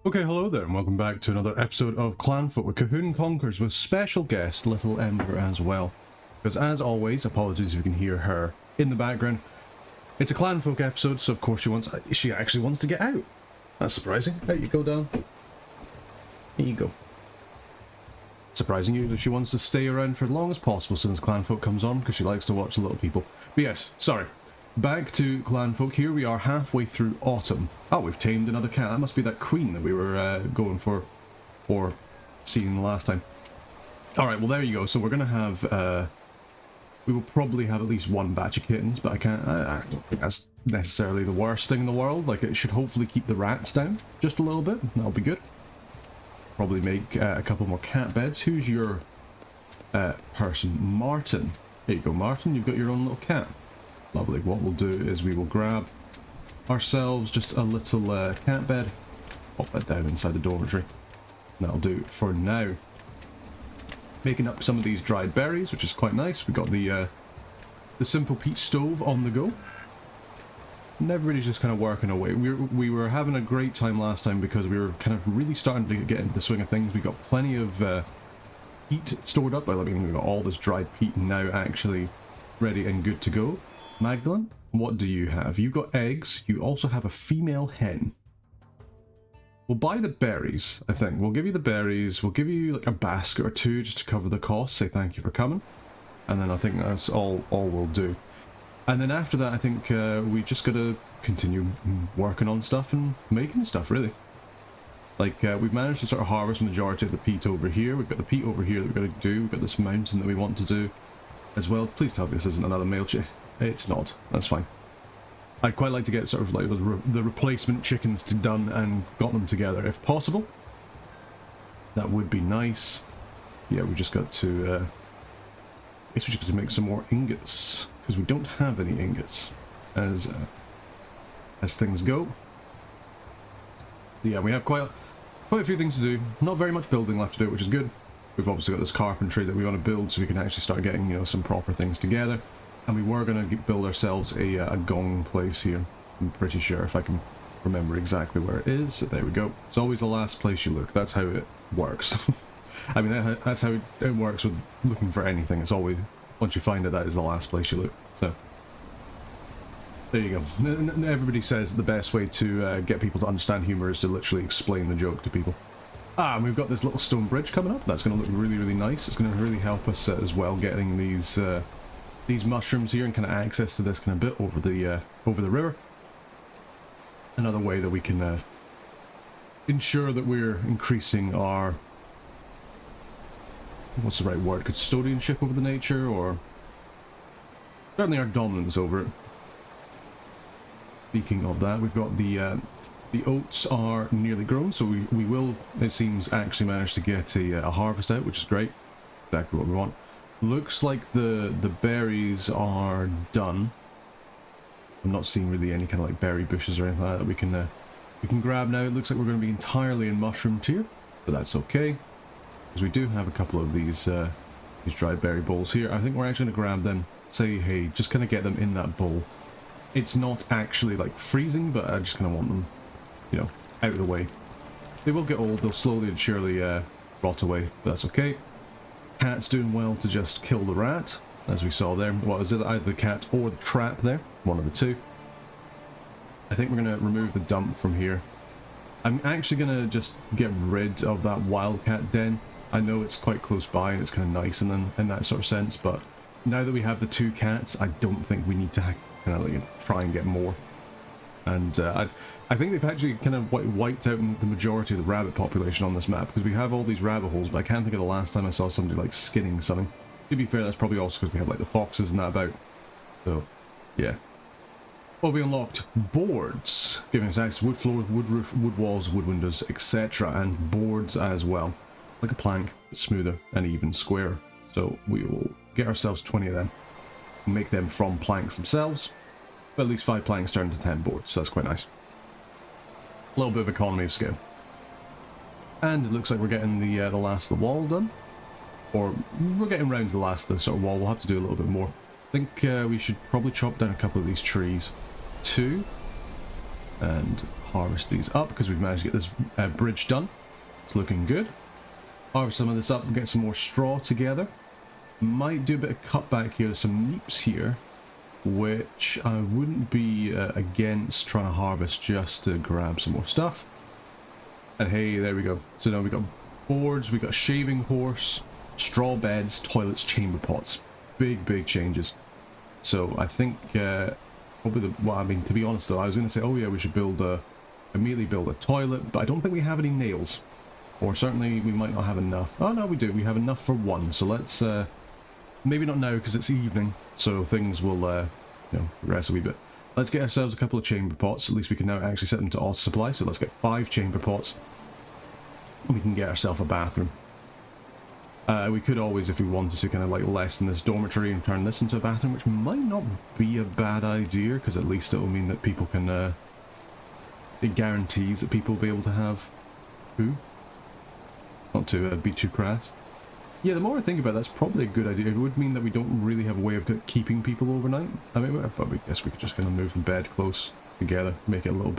Okay, hello there, and welcome back to another episode of Clanfolk with Colquhoun Conquers with special guest Little Ember as well. Because as always, apologies if you can hear her in the background, it's a Clanfolk episode, so of course she actually wants to get out. That's surprising. Out you go, Dan. Here you go. Surprising you that she wants to stay around for as long as possible since Clanfolk comes on, because she likes to watch the little people. But yes, sorry. Back to Clanfolk. Here we are halfway through autumn. Oh, we've tamed another cat. That must be that queen that we were going for seeing the last time. Alright, well there you go. So we're going to have, we will probably have at least one batch of kittens, but I don't think that's necessarily the worst thing in the world. Like, it should hopefully keep the rats down just a little bit. That'll be good. Probably make a couple more cat beds. Who's your person? Martin. There you go, Martin. You've got your own little cat. Lovely. What we'll do is we will grab ourselves just a little cat bed, pop that down inside the dormitory. That'll do for now. Making up some of these dried berries, which is quite nice. We've got the simple peat stove on the go. And everybody's just kind of working away. We were having a great time last time because we were kind of really starting to get into the swing of things. We got plenty of peat stored up. I mean, we've got all this dried peat now actually ready and good to go. Magdalene, what do you have? You've got eggs. You also have a female hen. We'll buy the berries, I think. We'll give you the berries. We'll give you like a basket or two just to cover the cost. Say thank you for coming. And then I think that's all we'll do. And then after that, I think we just got to continue working on stuff and making stuff, really. Like, we've managed to sort of harvest the majority of the peat over here. We've got the peat over here that we've got to do. We've got this mountain that we want to do as well. Please tell me this isn't another male chick. It's not. That's fine. I'd quite like to get sort of like the replacement chickens done and got them together if possible. That would be nice. Yeah, we just got to... I guess we just got to make some more ingots, because we don't have any ingots as things go. Yeah, we have quite a few things to do. Not very much building left to do, which is good. We've obviously got this carpentry that we want to build so we can actually start getting, you know, some proper things together. And we were going to build ourselves a gong place here. I'm pretty sure, if I can remember exactly where it is. There we go. It's always the last place you look. That's how it works. I mean, that's how it works with looking for anything. It's always, once you find it, that is the last place you look. So, there you go. Everybody says the best way to get people to understand humour is to literally explain the joke to people. Ah, and we've got this little stone bridge coming up. That's going to look really, really nice. It's going to really help us as well getting these mushrooms here and kind of access to this kind of bit over the river. Another way that we can ensure that we're increasing our, what's the right word, custodianship over the nature, or certainly our dominance over it. Speaking of that, we've got the oats are nearly grown, so we will, it seems, actually manage to get a harvest out, which is great. Exactly what we want. Looks like the berries are done. I'm not seeing really any kind of like berry bushes or anything like that we can grab now. It looks like we're going to be entirely in mushroom tier, but that's okay, because we do have a couple of these dried berry bowls here. I think we're actually going to grab them. Say, hey, just kind of get them in that bowl. It's not actually like freezing, but I just kind of want them, you know, out of the way. They will get old. They'll slowly and surely rot away, but that's okay. Cat's doing well to just kill the rat, as we saw there. What is it? Either the cat or the trap there. One of the two. I think we're going to remove the dump from here. I'm actually going to just get rid of that wildcat den. I know it's quite close by and it's kind of nice in that sort of sense, but now that we have the two cats, I don't think we need to kind of like try and get more. And I think they've actually kind of wiped out the majority of the rabbit population on this map, because we have all these rabbit holes, but I can't think of the last time I saw somebody like skinning something. To be fair, that's probably also because we have like the foxes and that about. So, yeah. Well, we unlocked boards, giving us access to wood floors, wood roof, wood walls, wood windows, etc. And boards as well. Like a plank, but smoother and even squarer. So we will get ourselves 20 of them. Make them from planks themselves. But at least 5 planks turn into 10 boards, so that's quite nice. A little bit of economy of scale. And it looks like we're getting the last of the wall done. Or we're getting round to the last of the sort of wall. We'll have to do a little bit more. I think we should probably chop down a couple of these trees. 2. And harvest these up because we've managed to get this bridge done. It's looking good. Harvest some of this up and get some more straw together. Might do a bit of cutback here. There's some neeps here, which I wouldn't be against trying to harvest just to grab some more stuff. And hey, there we go. So now we've got boards, we've got a shaving horse, straw beds, toilets, chamber pots. Big changes. So I think probably well, I mean, to be honest though, I was going to say, oh yeah, we should immediately build a toilet, but I don't think we have any nails. Or certainly we might not have enough. Oh no, we do. We have enough for one. So let's, maybe not now because it's evening, so things will, you know, progress a wee bit. Let's get ourselves a couple of chamber pots. At least we can now actually set them to auto supply. So let's get 5 chamber pots. And we can get ourselves a bathroom. We could always, if we wanted to, kind of like lessen this dormitory and turn this into a bathroom, which might not be a bad idea, because at least it will mean that people can, it guarantees that people will be able to have food. Not to be too crass. Yeah, the more I think about it, that's probably a good idea. It would mean that we don't really have a way of keeping people overnight. I mean, but I guess we could just kind of move the bed close together, make it a little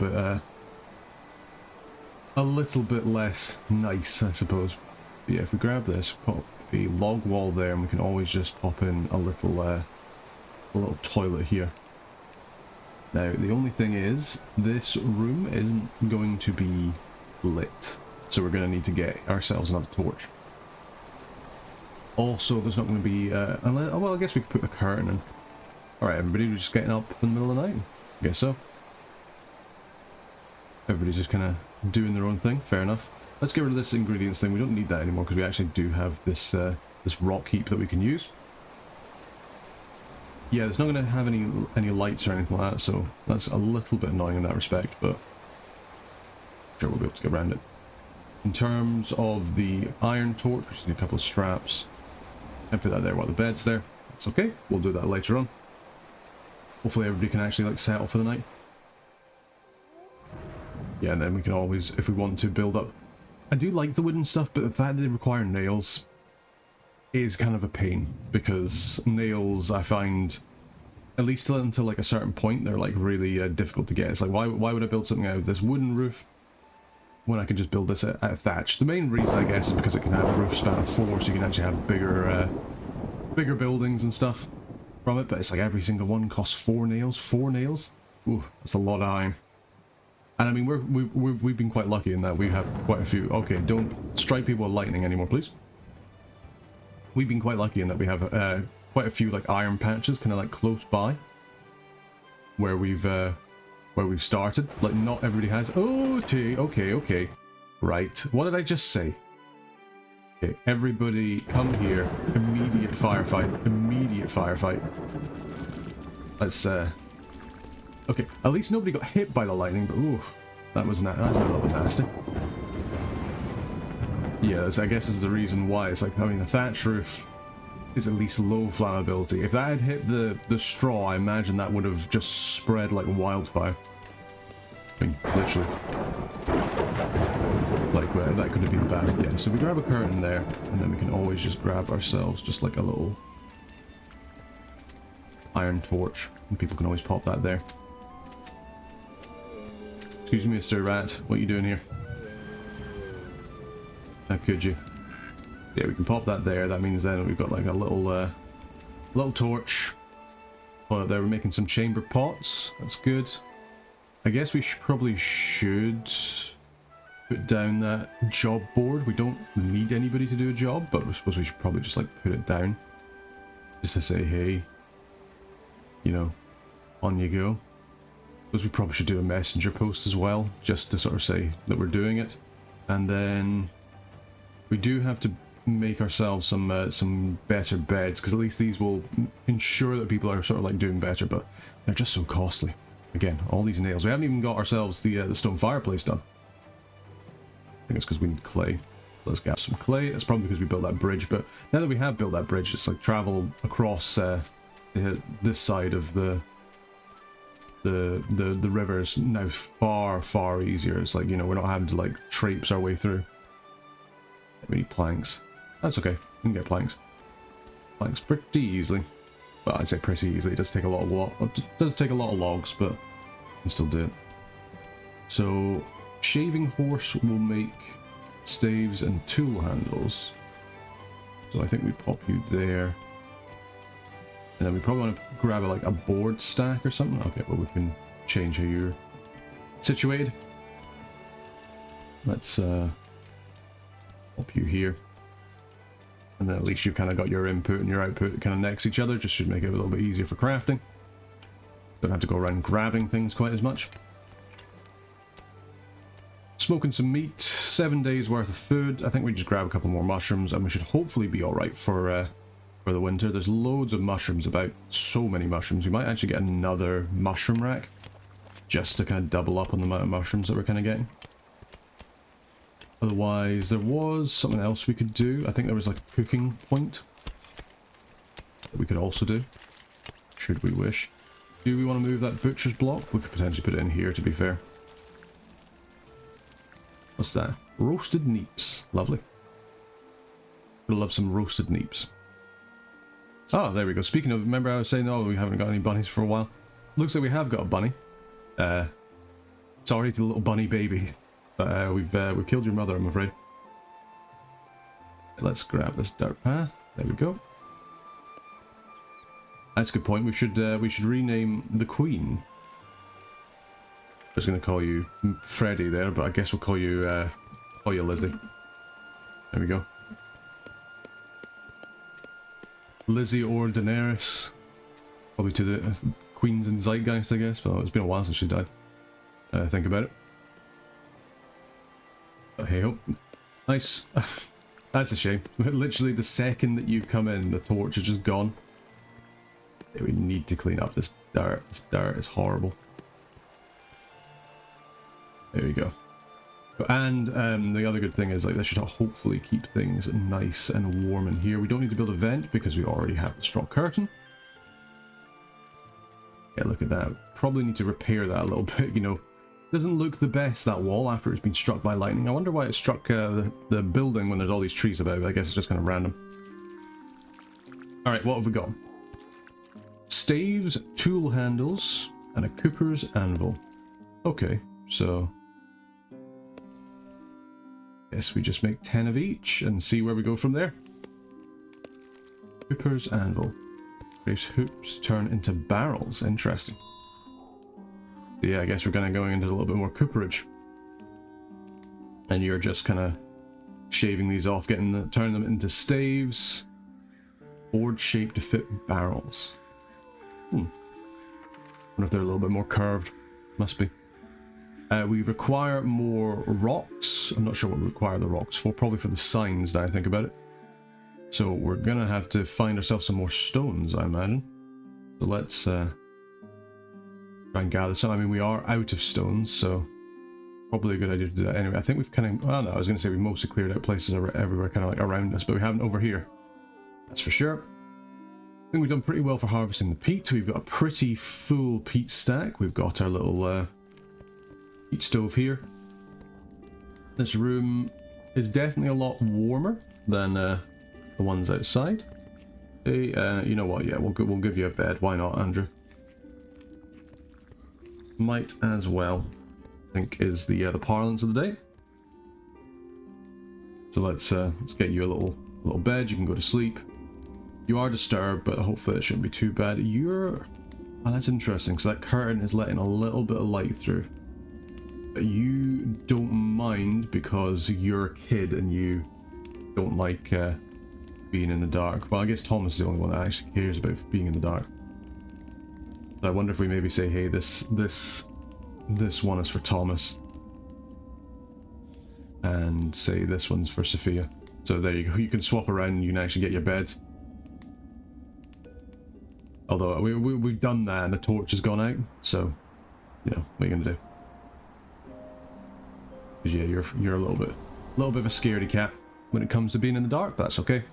bit less nice, I suppose. But yeah, if we grab this, pop a log wall there, and we can always just pop in a little toilet here. Now, the only thing is, this room isn't going to be lit, so we're going to need to get ourselves another torch. Also, there's not going to be, unless, oh, well, I guess we could put a curtain in. Alright, everybody, we're just getting up in the middle of the night? I guess so. Everybody's just kind of doing their own thing, fair enough. Let's get rid of this ingredients thing. We don't need that anymore because we actually do have this this rock heap that we can use. Yeah, it's not going to have any lights or anything like that, so that's a little bit annoying in that respect, but sure we'll be able to get around it. In terms of the iron torch, we just need a couple of straps. And put that there while the bed's there. That's okay. We'll do that later on. Hopefully everybody can actually like settle for the night. Yeah, and then we can always, if we want to, build up. I do like the wooden stuff, but the fact that they require nails is kind of a pain, because nails, I find, at least until like a certain point, they're like really difficult to get. It's like, why would I build something out of this wooden roof when I can just build this out of thatch? The main reason, I guess, is because it can have a roof span of 4, so you can actually have bigger buildings and stuff from it, but it's like every single one costs 4 nails. 4 nails? Ooh, that's a lot of iron. And I mean, we've been quite lucky in that we have quite a few. Okay, don't strike people with lightning anymore, please. We've been quite lucky in that we have quite a few like iron patches, kind of like close by, where we've started. Like, not everybody has. Oh, okay. Right. What did I just say? Okay, everybody, come here. Immediate firefight. Immediate firefight. Let's okay, at least nobody got hit by the lightning, but ooh, that's a little bit nasty. Yeah, I guess is the reason why. It's like, I mean, the thatch roof is at least low flammability. If that had hit the straw, I imagine that would have just spread like wildfire. I mean, literally. Like, that could have been bad. Yeah, so we grab a curtain there, and then we can always just grab ourselves just like a little iron torch, and people can always pop that there. Excuse me, Mr. Rat, what are you doing here? How could you? Yeah, we can pop that there. That means then we've got like a little torch. Put it there. We're making some chamber pots. That's good. I guess we probably should put down that job board. We don't need anybody to do a job, but I suppose we should probably just like put it down, just to say, hey, you know, on you go. Because we probably should do a messenger post as well, just to sort of say that we're doing it. And then we do have to make ourselves some better beds, because at least these will ensure that people are sort of like doing better, but they're just so costly. Again, all these nails. We haven't even got ourselves the stone fireplace done. I think it's because we need clay. Let's get some clay. That's probably because we built that bridge, but now that we have built that bridge, it's like travel across this side of the river is now far easier. It's like, you know, we're not having to like traipse our way through. We need planks. That's okay. We can get planks. Planks pretty easily. Well, I'd say pretty easily. It does take a lot of logs, but we can still do it. So, shaving horse will make staves and tool handles. So I think we pop you there. And then we probably want to grab like a board stack or something. Okay, well we can change how you're situated. Let's pop you here. And then at least you've kind of got your input and your output kind of next to each other. Just should make it a little bit easier for crafting. Don't have to go around grabbing things quite as much. Smoking some meat, 7 days worth of food. I think we just grab a couple more mushrooms and we should hopefully be alright for the winter. There's loads of mushrooms about, so many mushrooms. We might actually get another mushroom rack just to kind of double up on the amount of mushrooms that we're kind of getting. Otherwise, there was something else we could do. I think there was like a cooking point that we could also do, should we wish. Do we want to move that butcher's block? We could potentially put it in here, to be fair. What's that? Roasted neeps. Lovely. I love some roasted neeps. Oh, there we go. Speaking of, remember I was saying, oh, we haven't got any bunnies for a while. Looks like we have got a bunny. Sorry to the little bunny baby. But we've killed your mother, I'm afraid. Let's grab this dirt path. There we go. That's a good point. We should rename the queen. I was going to call you Freddy there, but I guess we'll call you Lizzie. There we go. Lizzie or Daenerys. Probably to the queens in Zeitgeist, I guess. But it's been a while since she died. Think about it. But hey ho. Nice. That's a shame. Literally the second that you come in, the torch is just gone. Yeah, we need to clean up this dirt. This dirt is horrible. There we go. And the other good thing is, like, this should hopefully keep things nice and warm in here. We don't need to build a vent because we already have the straw curtain. Yeah, look at that. Probably need to repair that a little bit, you know. Doesn't look the best, that wall, after it's been struck by lightning. I wonder why it struck the building when there's all these trees about. I guess it's just kind of random. Alright, what have we got? Staves, tool handles, and a cooper's anvil. Okay, so guess we just make 10 of each and see where we go from there. Cooper's anvil. These hoops turn into barrels. Interesting. Yeah, I guess we're kind of going into a little bit more cooperage. And you're just kind of shaving these off, turning them into staves. Board shape to fit barrels. Wonder if they're a little bit more curved. Must be. We require more rocks. I'm not sure what we require the rocks for. Probably for the signs, now I think about it. So we're gonna have to find ourselves some more stones, I imagine. So let's try and gather some. I mean, we are out of stones, so probably a good idea to do that. Anyway, I think we've kind of... Well, no, I was going to say we mostly cleared out places everywhere, kind of like around us, but we haven't over here. That's for sure. I think we've done pretty well for harvesting the peat. We've got a pretty full peat stack. We've got our little peat stove here. This room is definitely a lot warmer than the ones outside. Hey, you know what? Yeah, we'll give you a bed. Why not, Andrew? Might as well, I think, is the parlance of the day. So let's get you a little bed. You can go to sleep. You are disturbed, but hopefully it shouldn't be too bad. Oh, that's interesting. So that curtain is letting a little bit of light through. But you don't mind because you're a kid and you don't like being in the dark. Well, I guess Thomas is the only one that actually cares about being in the dark. So I wonder if we maybe say, hey, this one is for Thomas. And say this one's for Sophia. So there you go. You can swap around and you can actually get your beds. Although we've done that and the torch has gone out, so you know what are you gonna do? Because yeah, you're a little bit of a scaredy cat when it comes to being in the dark, but that's okay.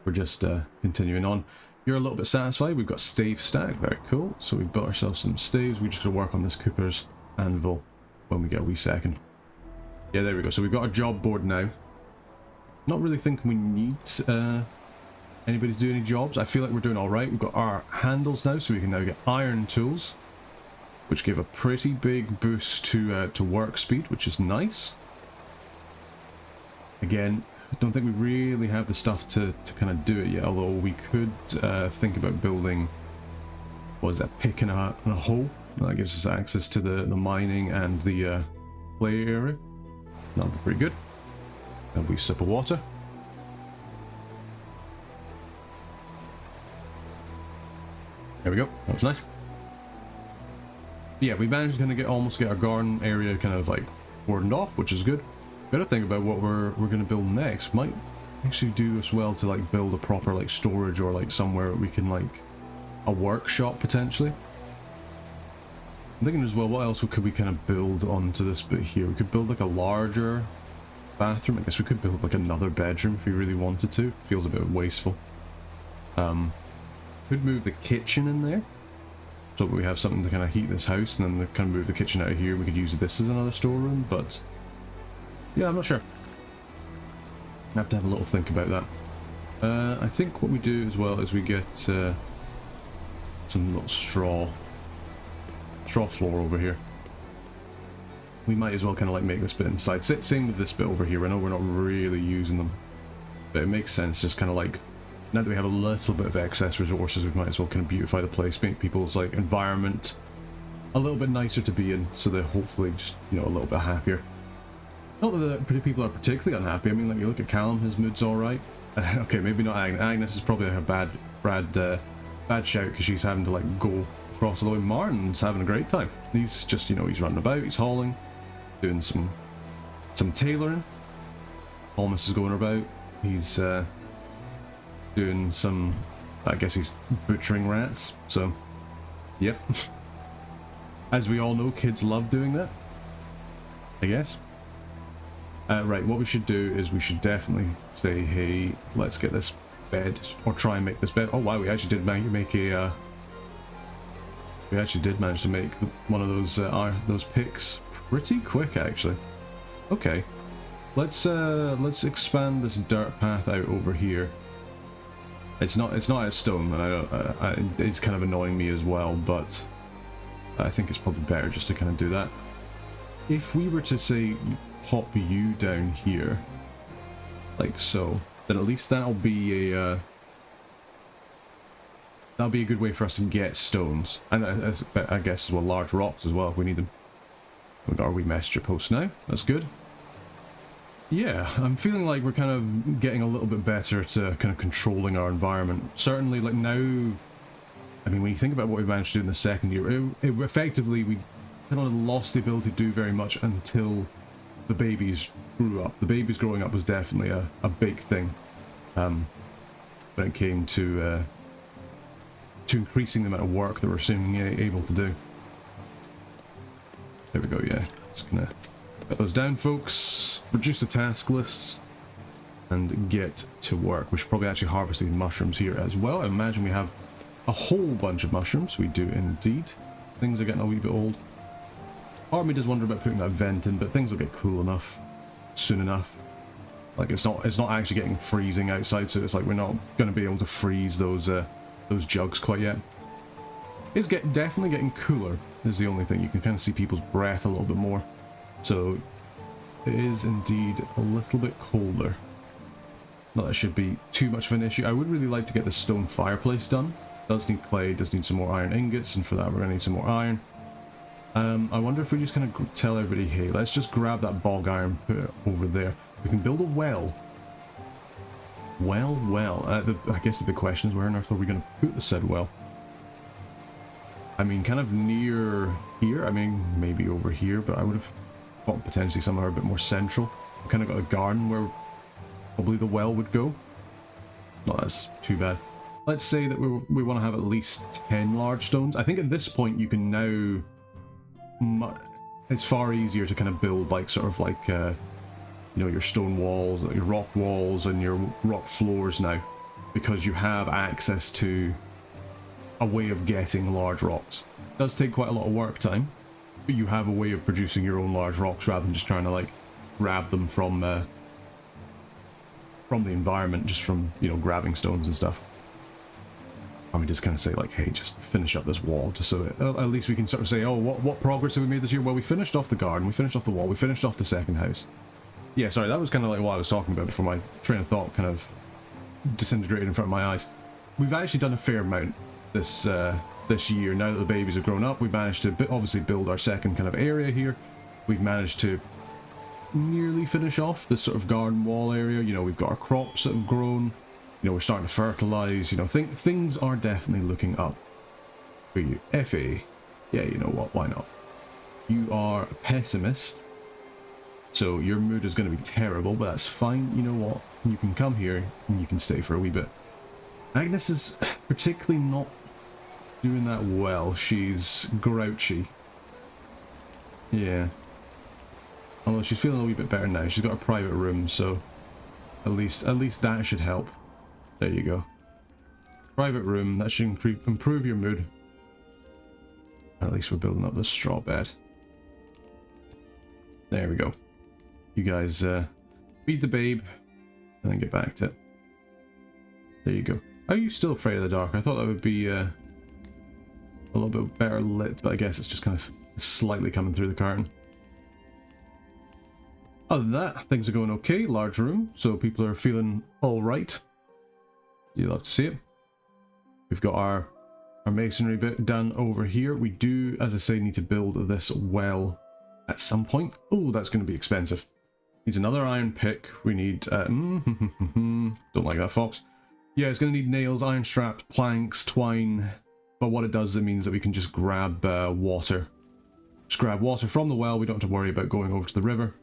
We're just continuing on. You're a little bit satisfied. We've got stave stack, very cool. So we've built ourselves some staves. We just gotta work on this cooper's anvil when we get a wee second. Yeah, there we go. So we've got a job board now. Not really thinking we need anybody to do any jobs. I feel like we're doing all right. We've got our handles now, so we can now get iron tools. which gave a pretty big boost to work speed, which is nice. Again, I don't think we really have the stuff to kind of do it yet, although we could think about building, what is that, pick and a hoe. That gives us access to the mining and the play area. That'll be pretty good. And we sip of water. There we go. That was nice. Yeah, we managed to kind of almost get our garden area kind of like cordoned off, which is good. Gotta think about what we're gonna build next. Might actually do as well to like build a proper like storage or like somewhere we can like a workshop potentially. I'm thinking as well, what else could we kind of build onto this bit here? We could build like a larger bathroom. I guess we could build like another bedroom if we really wanted to. Feels a bit wasteful. Could move the kitchen in there so that we have something to kind of heat this house, and then kind of move the kitchen out of here. We could use this as another storeroom, but yeah, I'm not sure. I have to have a little think about that. I think what we do as well is we get some little straw floor over here. We might as well kind of like make this bit inside. Same with this bit over here. I know we're not really using them, but it makes sense just kind of like, now that we have a little bit of excess resources, we might as well kind of beautify the place, make people's like environment a little bit nicer to be in, so they're hopefully just, you know, a little bit happier. Not that the people are particularly unhappy. I mean, like, you look at Callum, his mood's alright. Okay, maybe not Agnes. Agnes is probably like a bad shout because she's having to like go across the way. Martin's having a great time. He's just, you know, he's running about, he's hauling, doing some tailoring. Almost is going about. He's doing some, I guess he's butchering rats. So, yep. As we all know, kids love doing that, I guess. Right, what we should do is we should definitely say, hey, let's get this bed, or try and make this bed. Oh wow, we actually did make a, we actually did manage to make one of those picks pretty quick, actually. Okay, let's expand this dirt path out over here. It's not a stone, and it's kind of annoying me as well, but I think it's probably better just to kind of do that. If we were to say pop you down here, like so, then at least that'll be a good way for us to get stones, and I guess as well large rocks as well if we need them. We've got our wee messenger post now. That's good. Yeah, I'm feeling like we're kind of getting a little bit better to kind of controlling our environment. Certainly, like now, I mean, when you think about what we managed to do in the second year, effectively we kind of lost the ability to do very much until the babies grew up. The babies growing up was definitely a big thing when it came to increasing the amount of work that we're seemingly able to do. There we go, yeah. Just gonna get those down, folks. Reduce the task lists and get to work. We should probably actually harvest these mushrooms here as well. I imagine we have a whole bunch of mushrooms. We do indeed. Things are getting a wee bit old. Part of me does wonder about putting that vent in, but things will get cool enough soon enough. Like it's not actually getting freezing outside, so it's like we're not going to be able to freeze those jugs quite yet. It's definitely getting cooler is the only thing. You can kind of see people's breath a little bit more, so it is indeed a little bit colder. Not that it should be too much of an issue. I would really like to get this stone fireplace done. Does need clay, does need some more iron ingots, and for that we're going to need some more iron. I wonder if we just kind of tell everybody, hey, let's just grab that bog iron, put it over there. We can build a well. Well. I guess the big question is, where on earth are we going to put the said well? I mean, kind of near here. I mean, maybe over here, but I would have thought potentially somewhere a bit more central. We've kind of got a garden where probably the well would go. Not that's too bad. Let's say that we want to have at least 10 large stones. I think at this point you can now... it's far easier to kind of build like sort of like you know, your stone walls, your rock walls and your rock floors now, because you have access to a way of getting large rocks. It does take quite a lot of work time, but you have a way of producing your own large rocks rather than just trying to like grab them from the environment, just from, you know, grabbing stones and stuff. And we just kind of say like, hey, just finish up this wall, just so that at least we can sort of say, oh, what progress have we made this year? Well, we finished off the garden, we finished off the wall, we finished off the second house. Yeah, sorry, that was kind of like what I was talking about before my train of thought kind of disintegrated in front of my eyes. We've actually done a fair amount this this year. Now that the babies have grown up, we've managed to obviously build our second kind of area here. We've managed to nearly finish off this sort of garden wall area. You know, we've got our crops that have grown. You know, we're starting to fertilize. You know, things are definitely looking up for you. FA, yeah, you know what? Why not? You are a pessimist, so your mood is going to be terrible, but that's fine. You know what? You can come here and you can stay for a wee bit. Agnes is particularly not doing that well. She's grouchy. Yeah. Although she's feeling a wee bit better now. She's got a private room, so at least that should help. There you go. Private room, that should improve your mood. At least we're building up the straw bed. There we go. You guys feed the babe and then get back to it. There you go. Are you still afraid of the dark? I thought that would be a little bit better lit, but I guess it's just kind of slightly coming through the curtain. Other than that, things are going okay. Large room, so people are feeling all right. You love to see it. We've got our masonry bit done over here. We do, as I say, need to build this well at some point. Oh, that's going to be expensive. Needs another iron pick. We need don't like that, fox. Yeah, it's going to need nails, iron straps, planks, twine. But what it does, it means that we can just grab water. Just grab water from the well. We don't have to worry about going over to the river.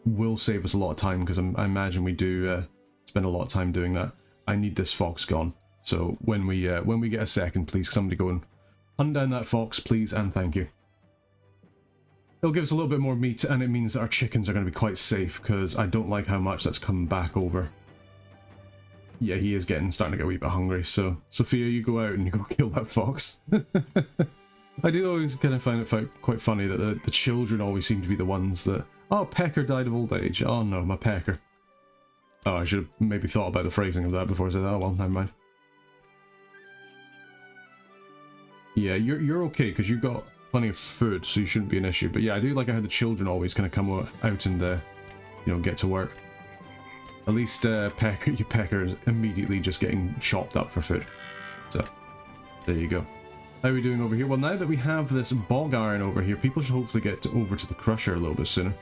Will save us a lot of time, because I imagine we do spend a lot of time doing that. I need this fox gone. So when we get a second, please somebody go and hunt down that fox, please, and thank you. It'll give us a little bit more meat, and it means that our chickens are going to be quite safe, because I don't like how much that's coming back over. Yeah, he is starting to get a wee bit hungry, so Sophia, you go out and you go kill that fox. I do always kind of find it quite funny that the children always seem to be the ones that... Oh, Pecker died of old age. Oh no, my Pecker. Oh, I should have maybe thought about the phrasing of that before I said that. Oh well, never mind. Yeah, you're okay, because you've got plenty of food, so you shouldn't be an issue. But yeah, I do like how the children always kind of come out and, you know, get to work. At least Pecker is immediately just getting chopped up for food. So, there you go. How are we doing over here? Well, now that we have this bog iron over here, people should hopefully get over to the crusher a little bit sooner.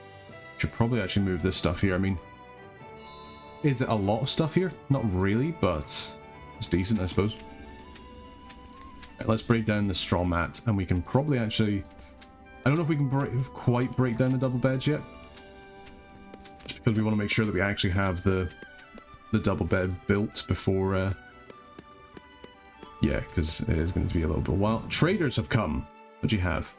Should probably actually move this stuff here. I mean, is it a lot of stuff here? Not really, but it's decent, I suppose. Right, let's break down the straw mat, and we can probably actually... I don't know if we can quite break down the double beds yet. Just because we want to make sure that we actually have the double bed built before... Yeah, because it is going to be a little bit while. Traders have come. What do you have?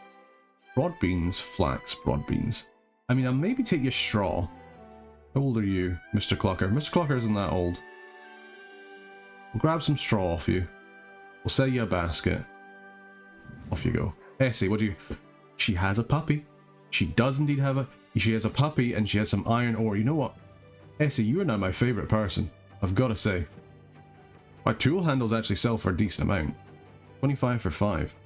Broad beans, flax, broad beans. I mean, I'll maybe take your straw. How old are you, Mr. Clucker? Mr. Clucker isn't that old. We'll grab some straw off you. We'll sell you a basket. Off you go. Essie, what do you... She has a puppy. She does indeed have a... She has a puppy and she has some iron ore. You know what? Essie, you are now my favourite person. I've got to say. Our tool handles actually sell for a decent amount. 25 for 5.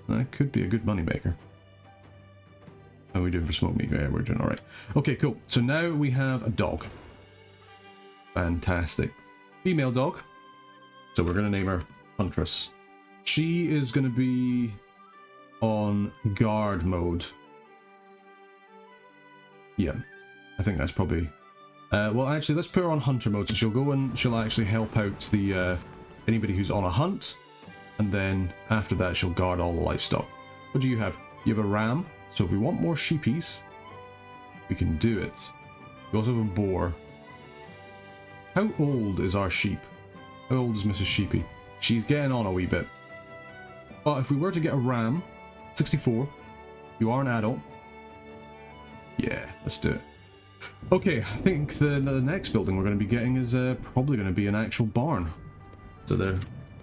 That could be a good moneymaker. How are we doing for smoked meat? Yeah, we're doing alright. Okay, cool. So now we have a dog. Fantastic. Female dog. So we're going to name her Huntress. She is going to be on guard mode. Yeah, I think that's probably... well, actually, let's put her on hunter mode, so she'll go and she'll actually help out the anybody who's on a hunt, and then after that she'll guard all the livestock. What do you have? You have a ram, so if we want more sheepies, we can do it. We also have a boar. How old is our sheep? How old is Mrs. Sheepy? She's getting on a wee bit. But if we were to get a ram, 64, you are an adult. Yeah, let's do it. Okay, I think the next building we're going to be getting is probably going to be an actual barn. So there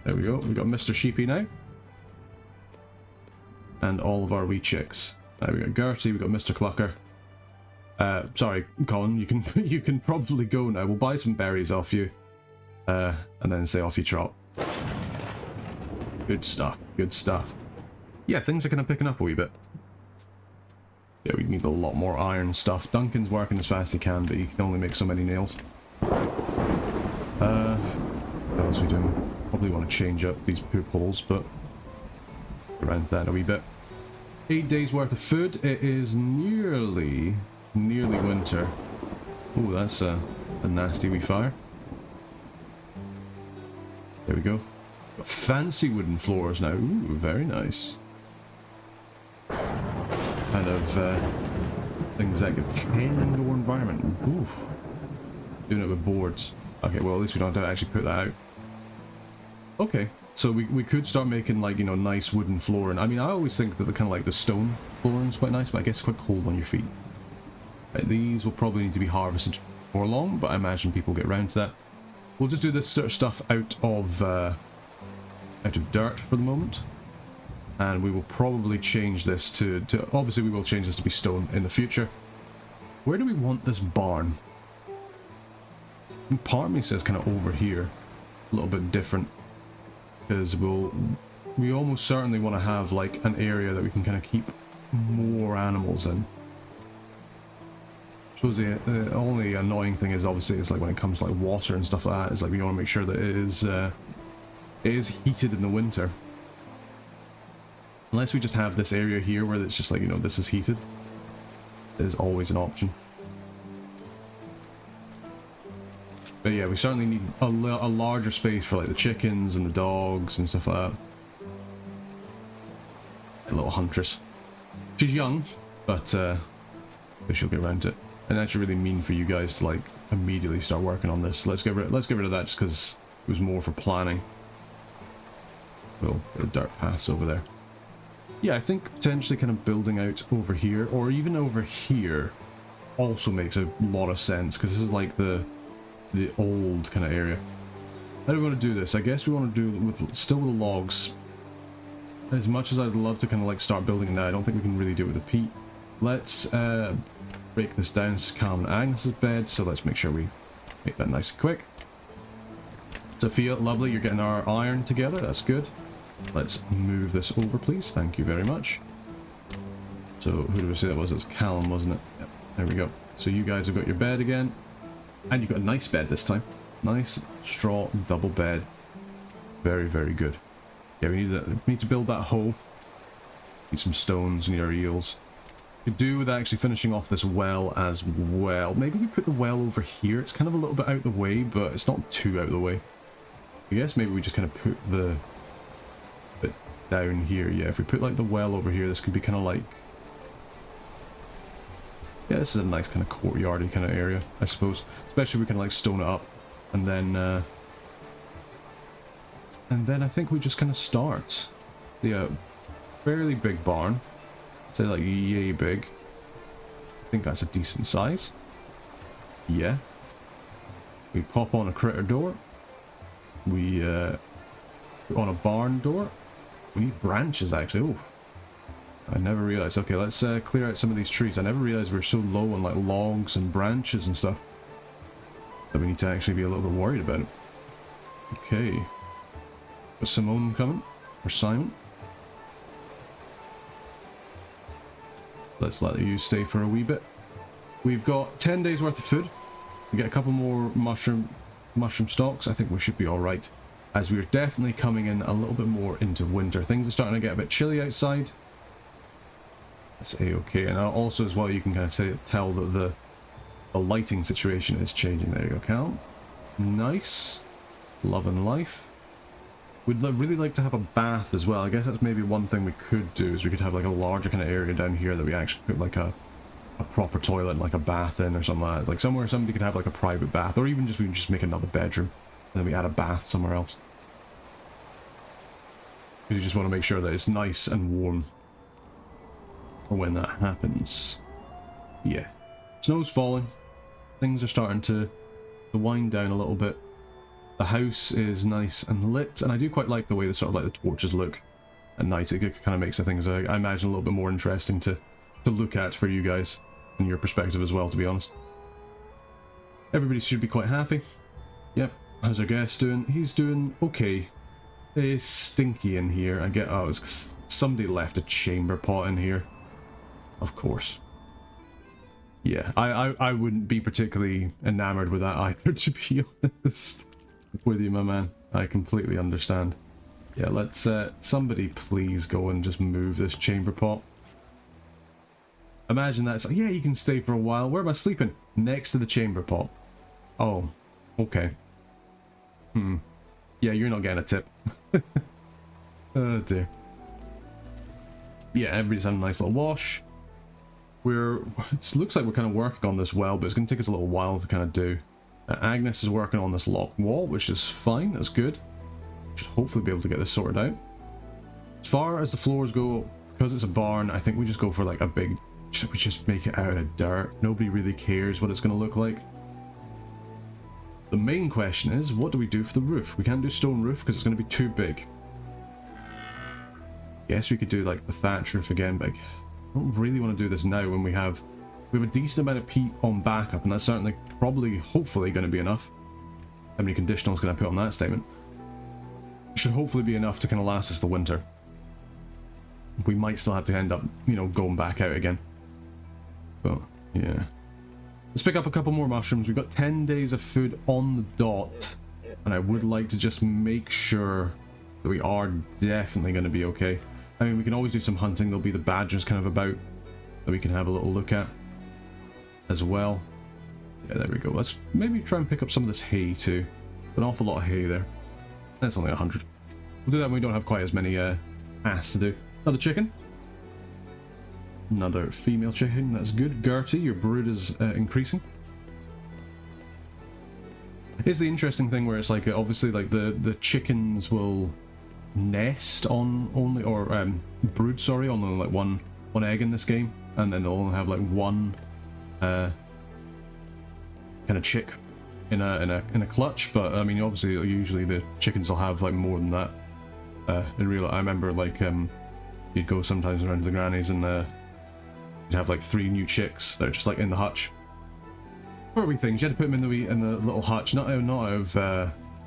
we go. We've got Mr. Sheepy now. And all of our wee chicks. We got Gertie, we've got Mr. Clucker. Sorry, Colin, you can probably go now. We'll buy some berries off you. and then say off you trot. Good stuff, good stuff. Yeah, things are kind of picking up a wee bit. Yeah, we need a lot more iron stuff. Duncan's working as fast as he can, but he can only make so many nails. What else are we doing? Probably want to change up these poop holes, but around that a wee bit. 8 days worth of food. It is nearly winter. Oh, that's a nasty wee fire. There we go. Got fancy wooden floors now. Ooh, very nice. Kind of things like a 10 indoor environment. Ooh. Doing it with boards. Okay, well at least we don't have to actually put that out. Okay, so we could start making, like, you know, nice wooden flooring. I mean, I always think that the kind of like the stone flooring is quite nice, but I guess it's quite cold on your feet. Right, these will probably need to be harvested before long, but I imagine people get around to that. We'll just do this sort of stuff out of dirt for the moment, and we will probably change this to obviously we will change this to be stone in the future. Where do we want this barn? Part of me says kind of over here, a little bit different. Because we almost certainly want to have like an area that we can kind of keep more animals in. I suppose the only annoying thing is obviously it's like when it comes to like water and stuff like that, is like we want to make sure that it is heated in the winter. Unless we just have this area here where it's just like, you know, this is heated. There's always an option. But yeah, we certainly need a larger space for like the chickens and the dogs and stuff like that. A little huntress. She's young, but she'll get around to it. And that's really mean for you guys to like immediately start working on this. Let's get rid of that just because it was more for planning. We'll get a dirt pass over there. Yeah, I think potentially kind of building out over here or even over here also makes a lot of sense because this is like the old kind of area. How do we want to do this? I guess we want to do it still with the logs. As much as I'd love to kind of like start building now, I don't think we can really do it with the peat. Let's break this down. This is Callum and Agnes's bed, so let's make sure we make that nice and quick. Sophia, lovely, you're getting our iron together, that's good. Let's move this over, please. Thank you very much. So, who did we say that was? It was Callum, wasn't it? Yep, there we go. So you guys have got your bed again. And you've got a nice bed this time. Nice straw double bed. Very, very good. Yeah, we need to build that hole. Need some stones, need our eels. Could do with actually finishing off this well as well. Maybe we put the well over here. It's kind of a little bit out of the way, but it's not too out of the way. I guess maybe we just kind of put the bit down here. Yeah, if we put like the well over here, this could be kind of like... Yeah, this is a nice kind of courtyardy kind of area, I suppose. Especially if we can like stone it up. And then I think we just kind of start. Yeah, fairly big barn. Say like yay big. I think that's a decent size. Yeah. We pop on a critter door. We put on a barn door. We need branches actually. Oh. I never realized. Okay, let's clear out some of these trees. I never realized we were so low on like logs and branches and stuff that we need to actually be a little bit worried about it. Okay. Was Simone coming? Or Simon? Let's let you stay for a wee bit. We've got 10 days worth of food. We get a couple more mushroom stalks. I think we should be alright. As we're definitely coming in a little bit more into winter. Things are starting to get a bit chilly outside. That's a-okay, and also as well you can kind of tell that the lighting situation is changing. There you go, Cal. Nice. Love and life. We'd really like to have a bath as well. I guess that's maybe one thing we could do, is we could have like a larger kind of area down here that we actually put like a proper toilet and like a bath in or something like that. Like somewhere somebody could have like a private bath, or even just we can just make another bedroom and then we add a bath somewhere else. Because you just want to make sure that it's nice and warm for when that happens. Yeah. Snow's falling. Things are starting to wind down a little bit. The house is nice and lit, and I do quite like the way the sort of like the torches look at night. It kind of makes the things, I imagine, a little bit more interesting to look at for you guys and your perspective as well, to be honest. Everybody should be quite happy. Yep, How's our guest doing? He's doing okay. It's stinky in here. I get... Oh, it's somebody left a chamber pot in here. Of course. Yeah, I wouldn't be particularly enamored with that either, to be honest. With you, my man. I completely understand. Yeah, let's... somebody please go and just move this chamber pot. Imagine that. It's like, yeah, you can stay for a while. Where am I sleeping? Next to the chamber pot. Oh, okay. Yeah, you're not getting a tip. Oh dear. Yeah, everybody's having a nice little wash. It looks like we're kind of working on this well, but it's going to take us a little while to kind of do. Agnes is working on this lock wall, which is fine. That's good. Should hopefully be able to get this sorted out. As far as the floors go, because it's a barn, I think we just go for like a big... Should we just make it out of dirt? Nobody really cares what it's going to look like. The main question is, what do we do for the roof? We can't do stone roof because it's going to be too big. Guess we could do like the thatch roof again, but I don't really want to do this now when we have a decent amount of peat on backup, and that's certainly, probably, hopefully going to be enough. How many conditionals can I put on that statement? Should hopefully be enough to kind of last us the winter. We might still have to end up, you know, going back out again. But, yeah. Let's pick up a couple more mushrooms. We've got 10 days of food on the dot, and I would like to just make sure that we are definitely going to be okay. I mean, we can always do some hunting. There'll be the badgers kind of about that we can have a little look at as well. Yeah, there we go. Let's maybe try and pick up some of this hay too. An awful lot of hay there. That's only 100. We'll do that when we don't have quite as many asks to do. Another chicken. Another female chicken. That's good. Gertie, your brood is increasing. Here's the interesting thing where it's like, obviously, like the chickens will nest on only, or brood, sorry, on only like one egg in this game, and then they'll only have like one kind of chick in a clutch. But I mean, obviously, usually the chickens will have like more than that. In real, I remember like you'd go sometimes around to the grannies and you'd have like 3 new chicks that are just like in the hutch. For wee things, you had to put them in the little hutch, not out of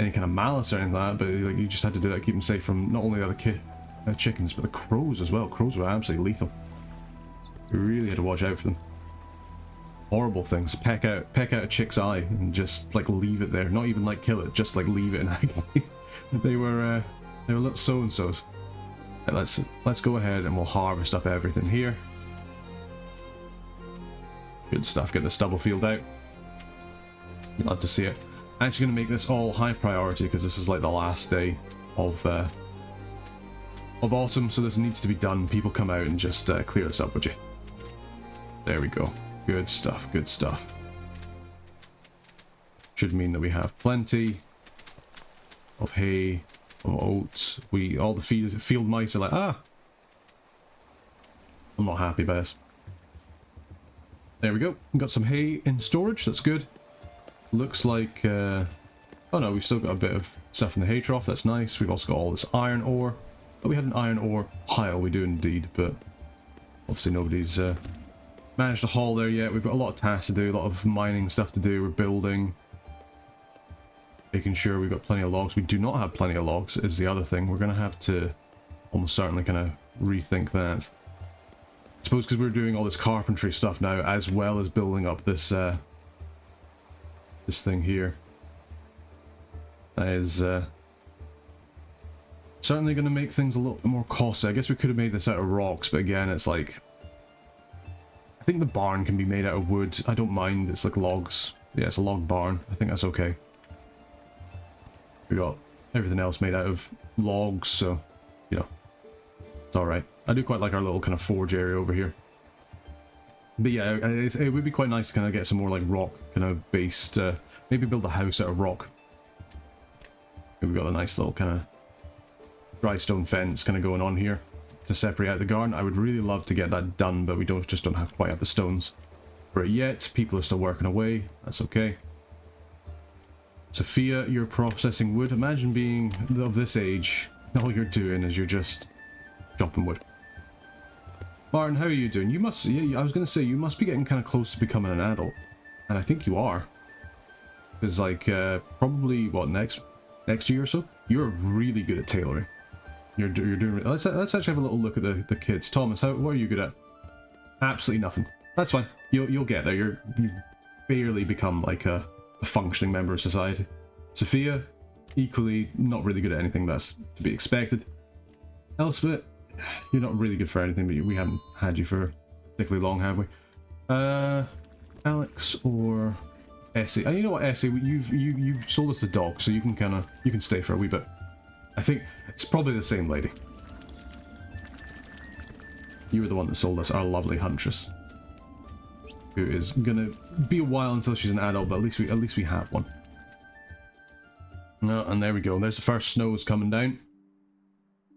any kind of malice or anything like that, but like, you just had to do that to keep them safe from not only the other chickens, but the crows as well. Crows were absolutely lethal. You really had to watch out for them. Horrible things. Peck out a chick's eye and just like leave it there. Not even like kill it, just like leave it in agony. They were little so-and-sos. Right, let's go ahead and we'll harvest up everything here. Good stuff. Get the stubble field out. You'd love to see it. I'm actually going to make this all high priority because this is like the last day of autumn, so this needs to be done. People come out and just clear this up, would you? There we go. Good stuff, good stuff. Should mean that we have plenty of hay, of oats. All the field mice are like, ah! I'm not happy about this. There we go. We've got some hay in storage, that's good. Looks like, oh no, we've still got a bit of stuff in the hay trough, that's nice. We've also got all this iron ore. Oh, we had an iron ore pile, we do indeed, but obviously nobody's managed to haul there yet. We've got a lot of tasks to do, a lot of mining stuff to do. We're building, making sure we've got plenty of logs. We do not have plenty of logs is the other thing. We're going to have to almost certainly kind of rethink that. I suppose because we're doing all this carpentry stuff now, as well as building up this this thing here. That is certainly going to make things a little bit more costly. I guess we could have made this out of rocks, but again, it's like, I think the barn can be made out of wood. I don't mind. It's like logs. Yeah, it's a log barn. I think that's okay. We got everything else made out of logs, so, you know, it's alright. I do quite like our little kind of forge area over here. But yeah, it would be quite nice to kind of get some more like rock kind of based, maybe build a house out of rock. We've got a nice little kind of dry stone fence kind of going on here to separate out the garden. I would really love to get that done, but we just don't have quite have the stones for it yet. People are still working away. That's okay. Sophia, you're processing wood. Imagine being of this age. All you're doing is you're just chopping wood. Martin, how are you doing? You must, yeah, I was going to say, you must be getting kind of close to becoming an adult. And I think you are. Because like probably what next year or so, you're really good at tailoring. You're doing. Let's actually have a little look at the kids. Thomas, what are you good at? Absolutely nothing. That's fine. You'll get there. You've barely become like a functioning member of society. Sophia, equally not really good at anything. That's to be expected. Elspeth, you're not really good for anything, but we haven't had you for particularly long, have we? Alex or Essie? You know what, Essie? You sold us the dog, so you can stay for a wee bit. I think it's probably the same lady. You were the one that sold us our lovely huntress, who is gonna be a while until she's an adult, but at least we have one. No, and there we go. There's the first snows coming down.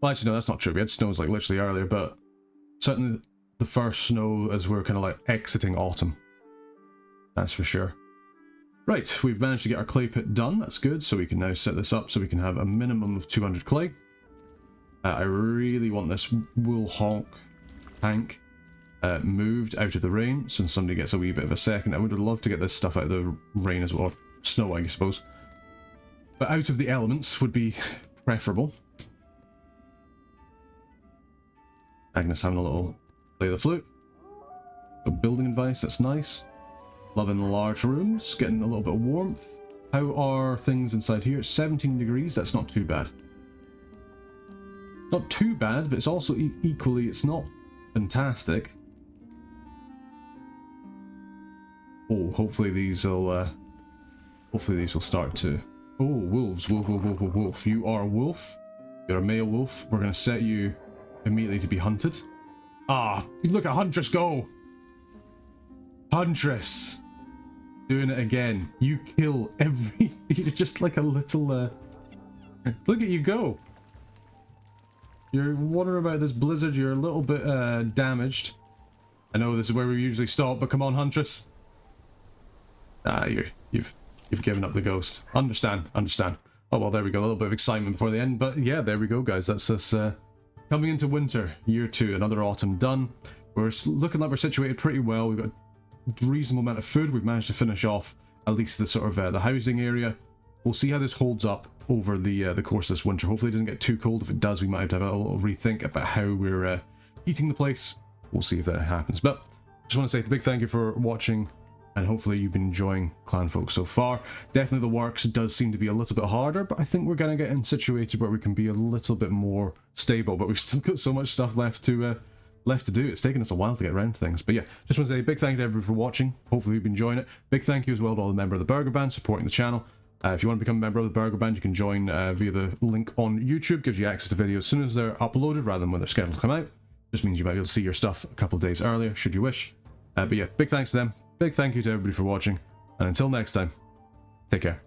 Well, actually, no, that's not true. We had snows like literally earlier, but certainly the first snow as we're kind of like exiting autumn. That's for sure. Right, we've managed to get our clay pit done. That's good. So we can now set this up so we can have a minimum of 200 clay. I really want this wool honk tank moved out of the rain since somebody gets a wee bit of a second. I would love to get this stuff out of the rain as well, or snow, I suppose. But out of the elements would be preferable. Agnes having a little play the flute. So building advice, that's nice. Loving the large rooms, getting a little bit of warmth. How are things inside here? 17 degrees, that's not too bad. Not too bad, but it's also equally, it's not fantastic. Oh, hopefully these will start to... Oh, wolves, wolf. You are a wolf. You're a male wolf. We're going to set you immediately to be hunted. Ah, look at Huntress go! Huntress! Doing it again. You kill everything. You're just like a little... Look at you go! You're wandering about this blizzard. You're a little bit damaged. I know this is where we usually stop, but come on, Huntress. Ah, you've given up the ghost. Understand. Oh well, there we go. A little bit of excitement before the end, but yeah, there we go, guys. That's us coming into winter, year 2, another autumn done. We're looking like we're situated pretty well. We've got a reasonable amount of food. We've managed to finish off at least the sort of the housing area. We'll see how this holds up over the course of this winter. Hopefully it doesn't get too cold. If it does, we might have to have a little rethink about how we're heating the place. We'll see if that happens. But just want to say a big thank you for watching, and hopefully you've been enjoying Clanfolk so far. Definitely the works does seem to be a little bit harder, but I think we're going to get situated where we can be a little bit more stable, but we've still got so much stuff left to do. It's taken us a while to get around to things. But yeah, just want to say a big thank you to everybody for watching. Hopefully you've been enjoying it. Big thank you as well to all the members of the Burger Band supporting the channel. If you want to become a member of the Burger Band, you can join via the link on YouTube. Gives you access to videos as soon as they're uploaded rather than when they're scheduled to come out. Just means you might be able to see your stuff a couple of days earlier, should you wish. But yeah, big thanks to them. Big thank you to everybody for watching. And until next time, take care.